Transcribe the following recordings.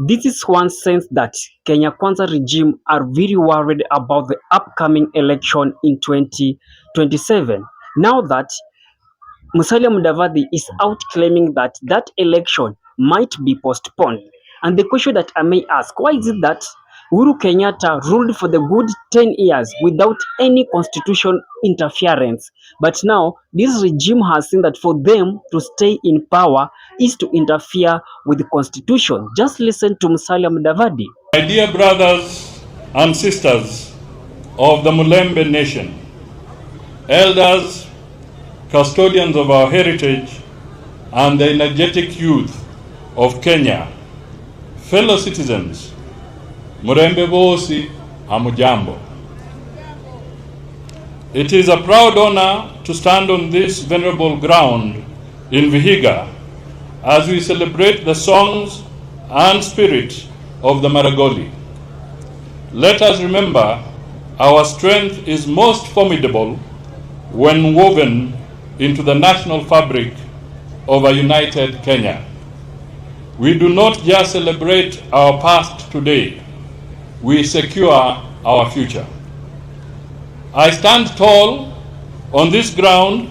This is one sense that Kenya Kwanza regime are very worried about the upcoming election in 2027. Now that Musalia Mudavadi is out claiming that that election might be postponed. And the question that I may ask, why is it that Uhuru Kenyatta ruled for the good 10 years without any constitutional interference? But now this regime has seen that for them to stay in power is to interfere with the constitution. Just listen to Musalia Mudavadi. My dear brothers and sisters of the Mulembe nation, elders, custodians of our heritage, and the energetic youth of Kenya, fellow citizens, Murembe Bosi Hamujambo. It is a proud honor to stand on this venerable ground in Vihiga as we celebrate the songs and spirit of the Maragoli. Let us remember our strength is most formidable when woven into the national fabric of a united Kenya. We do not just celebrate our past today, we secure our future. I stand tall on this ground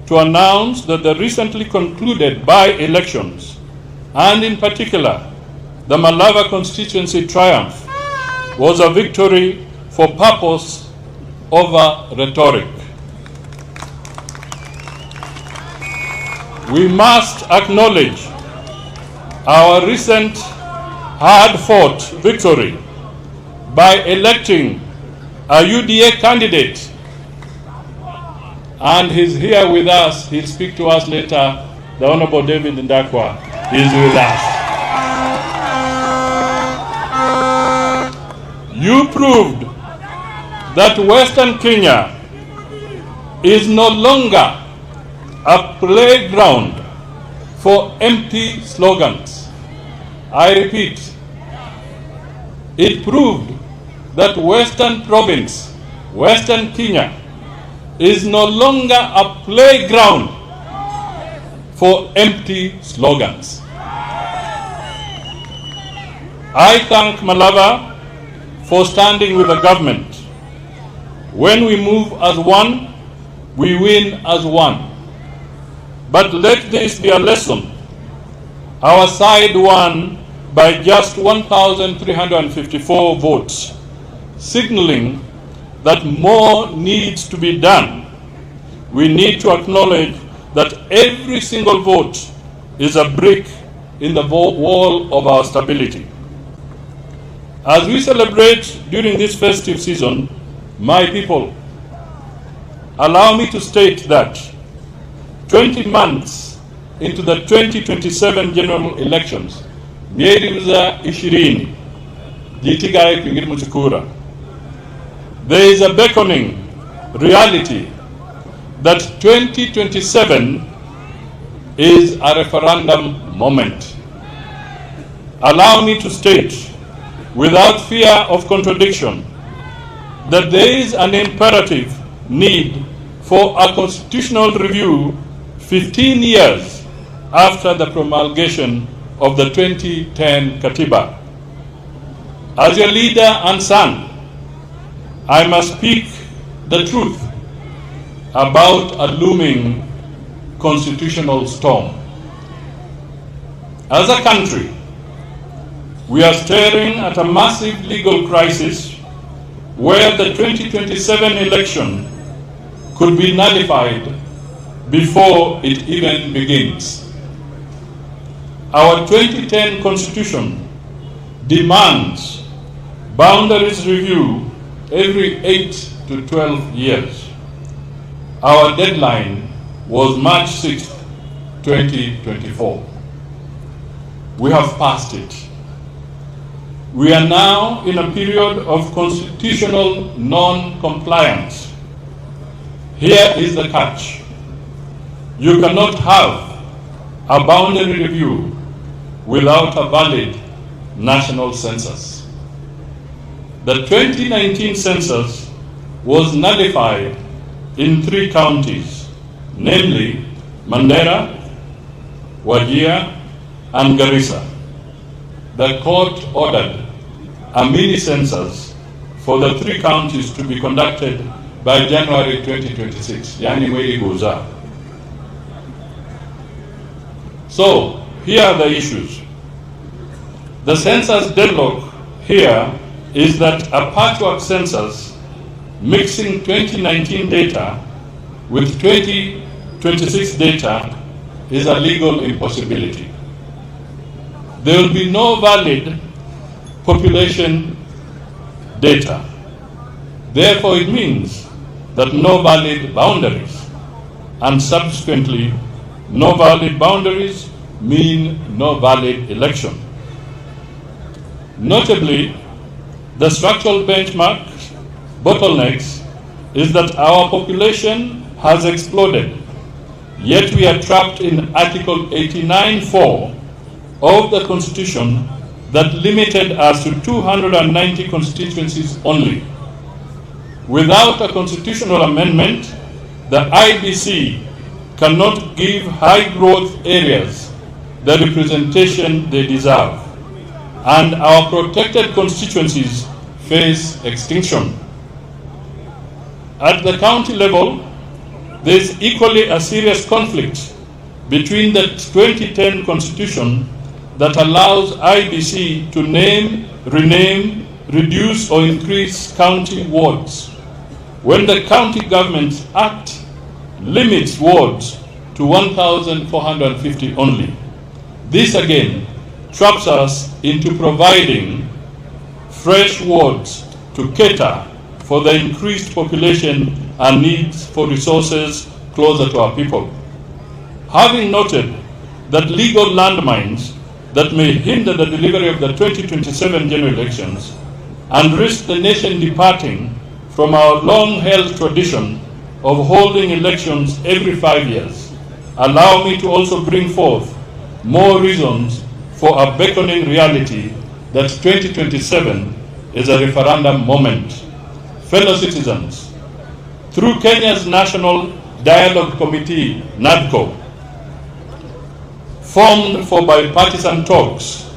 to announce that the recently concluded by-elections, and in particular, the Malava constituency triumph, was a victory for purpose over rhetoric. We must acknowledge our recent hard-fought victory by electing a UDA candidate, and he's here with us. He'll speak to us later. The Honorable David Ndakwa is with us. You proved that Western Kenya is no longer a playground for empty slogans. I repeat, it proved that Western Province, Western Kenya, is no longer a playground for empty slogans. I thank Malava for standing with the government. When we move as one, we win as one. But let this be a lesson. Our side won by just 1,354 votes, signaling that more needs to be done. We need to acknowledge that every single vote is a brick in the wall of our stability. As we celebrate during this festive season, my people, allow me to state that 20 months into the 2027 general elections, there is a beckoning reality that 2027 is a referendum moment. Allow me to state, without fear of contradiction, that there is an imperative need for a constitutional review 15 years after the promulgation of the 2010 Katiba. As your leader and son, I must speak the truth about a looming constitutional storm. As a country, we are staring at a massive legal crisis where the 2027 election could be nullified before it even begins. Our 2010 Constitution demands boundaries review every 8 to 12 years. Our deadline was March 6th, 2024. We have passed it. We are now in a period of constitutional non-compliance. Here is the catch. You cannot have a boundary review without a valid national census. The 2019 census was nullified in 3 counties, namely Mandera, Wajir, and Garissa. the court ordered a mini census for the 3 counties to be conducted by January 2026, yani mwezi ujao. So, here are the issues. The census deadlock here is that a patchwork census mixing 2019 data with 2026 data is a legal impossibility. There will be no valid population data. Therefore, it means that no valid boundaries, and subsequently, no valid boundaries mean no valid election. Notably, the structural benchmarks bottlenecks is that our population has exploded, yet we are trapped in Article 89(4) of the Constitution that limited us to 290 constituencies only. Without a constitutional amendment, the IBC cannot give high growth areas the representation they deserve, and our protected constituencies face extinction. At the county level, there is equally a serious conflict between the 2010 Constitution that allows IBC to name, rename, reduce or increase county wards, when the County Governments Act limits wards to 1,450 only. This again traps us into providing fresh wards to cater for the increased population and needs for resources closer to our people. Having noted that legal landmines that may hinder the delivery of the 2027 general elections and risk the nation departing from our long-held tradition of holding elections every 5 years, allow me to also bring forth more reasons for a beckoning reality that 2027 is a referendum moment. Fellow citizens, through Kenya's National Dialogue Committee, NADCO, formed for bipartisan talks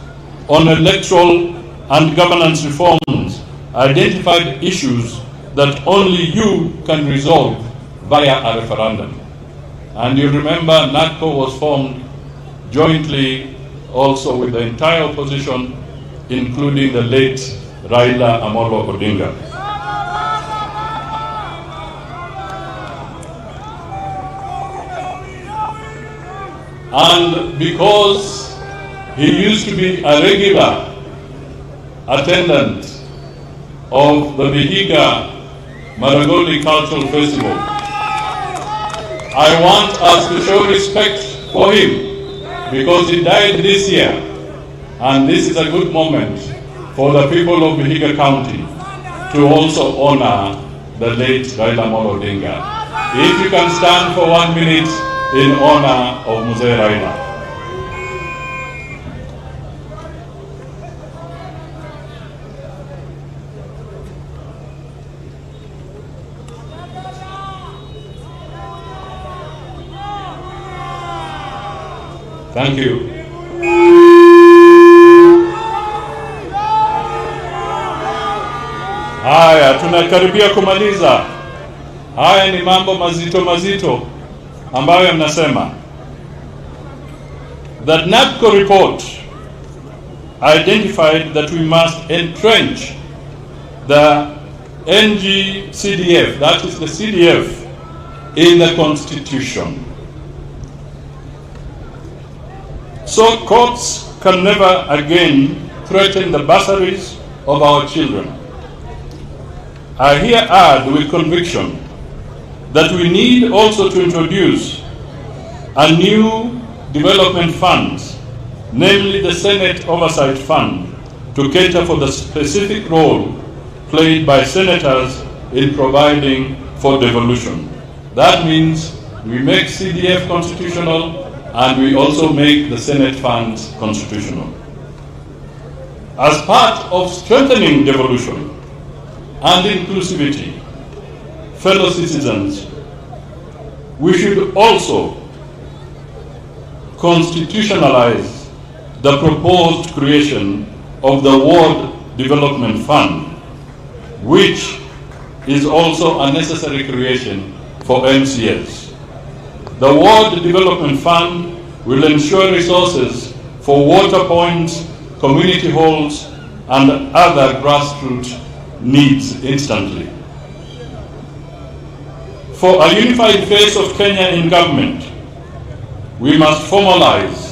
on electoral and governance reforms, identified issues that only you can resolve via a referendum. And you remember NADCO was formed jointly also with the entire opposition, including the late Raila Amolo Odinga. And because he used to be a regular attendant of the Vihiga Maragoli Cultural Festival, I want us to show respect for him because he died this year, and this is a good moment for the people of Vihiga County to also honor the late Raila Amolo Odinga. If you can stand for 1 minute in honor of Mzee Raila. Thank you. Haya, tunakaribia kumaliza. Haya ni mambo mazito mazito ambayo mnasema. That NADCO report identified that we must entrench the NG-CDF, that is the CDF, in the Constitution. So courts can never again threaten the bursaries of our children. I here add with conviction that we need also to introduce a new development fund, namely the Senate Oversight Fund, to cater for the specific role played by senators in providing for devolution. That means we make CDF constitutional and we also make the Senate funds constitutional. As part of strengthening devolution and inclusivity, fellow citizens, we should also constitutionalize the proposed creation of the Ward Development Fund, which is also a necessary creation for MCAs. The Ward Development Fund will ensure resources for water points, community halls, and other grassroots needs instantly. For a unified face of Kenya in government, we must formalize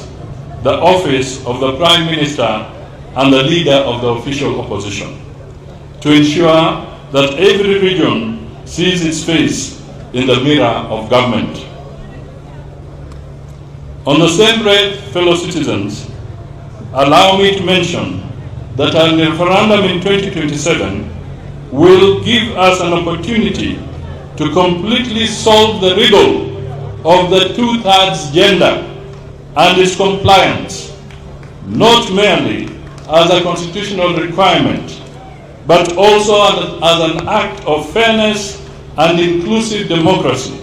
the office of the Prime Minister and the leader of the official opposition to ensure that every region sees its face in the mirror of government. On the same breath, fellow citizens, allow me to mention that a referendum in 2027 will give us an opportunity to completely solve the riddle of the two-thirds gender and its compliance, not merely as a constitutional requirement, but also as an act of fairness and inclusive democracy.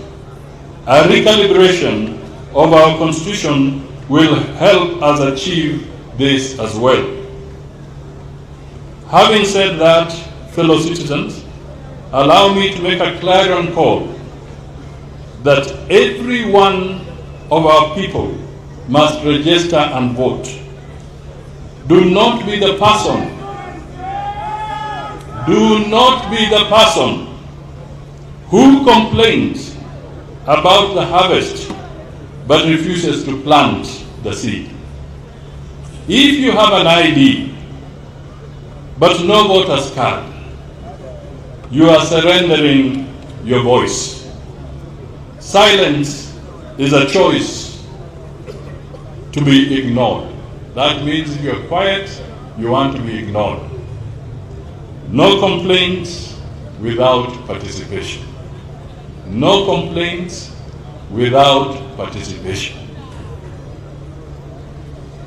A recalibration of our constitution will help us achieve this as well. Having said that, fellow citizens, allow me to make a clarion call that every one of our people must register and vote. Do not be the person who complains about the harvest but refuses to plant the seed. If you have an ID but no voter's card, you are surrendering your voice. Silence is a choice to be ignored. That means if you're quiet, you want to be ignored. No complaints without participation. No complaints without participation.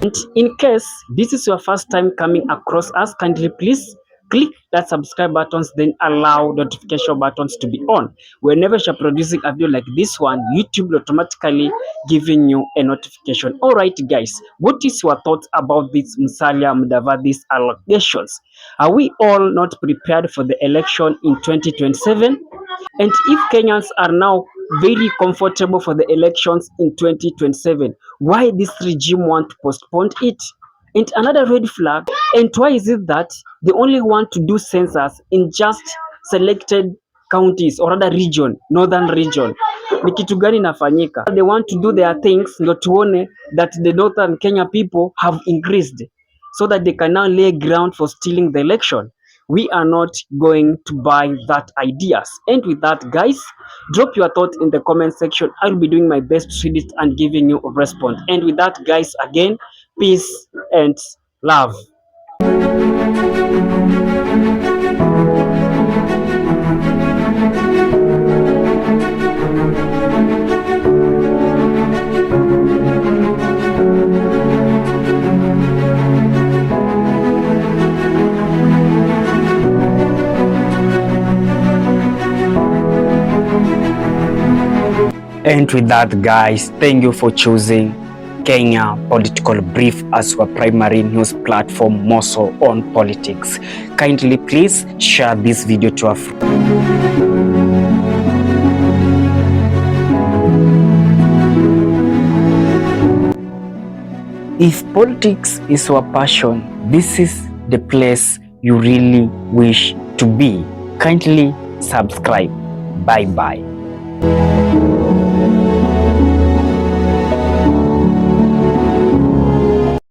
And in case this is your first time coming across us, kindly please click that subscribe buttons, then allow notification buttons to be on. Whenever you're producing a video like this one, YouTube will automatically giving you a notification. All right, guys, what is your thoughts about this Musalia Mudavadi's allegations? Are we all not prepared for the election in 2027? And if Kenyans are now very comfortable for the elections in 2027, why this regime want to postpone it? And another red flag, and why is it that they only want to do census in just selected counties or other region, northern region? Ni kitu gani inafanyika? They want to do their things ndio tuone that the northern Kenya people have increased so that they can now lay ground for stealing the election. We are not going to buy that ideas. And with that, guys, drop your thoughts in the comment section. I'll be doing my best to read it and giving you a response. And with that, guys, again, peace and love. And with that, guys, thank you for choosing Kenya Political Brief as your primary news platform, more so on politics. Kindly please share this video to a friend. If politics is your passion, this is the place you really wish to be. Kindly subscribe. Bye bye.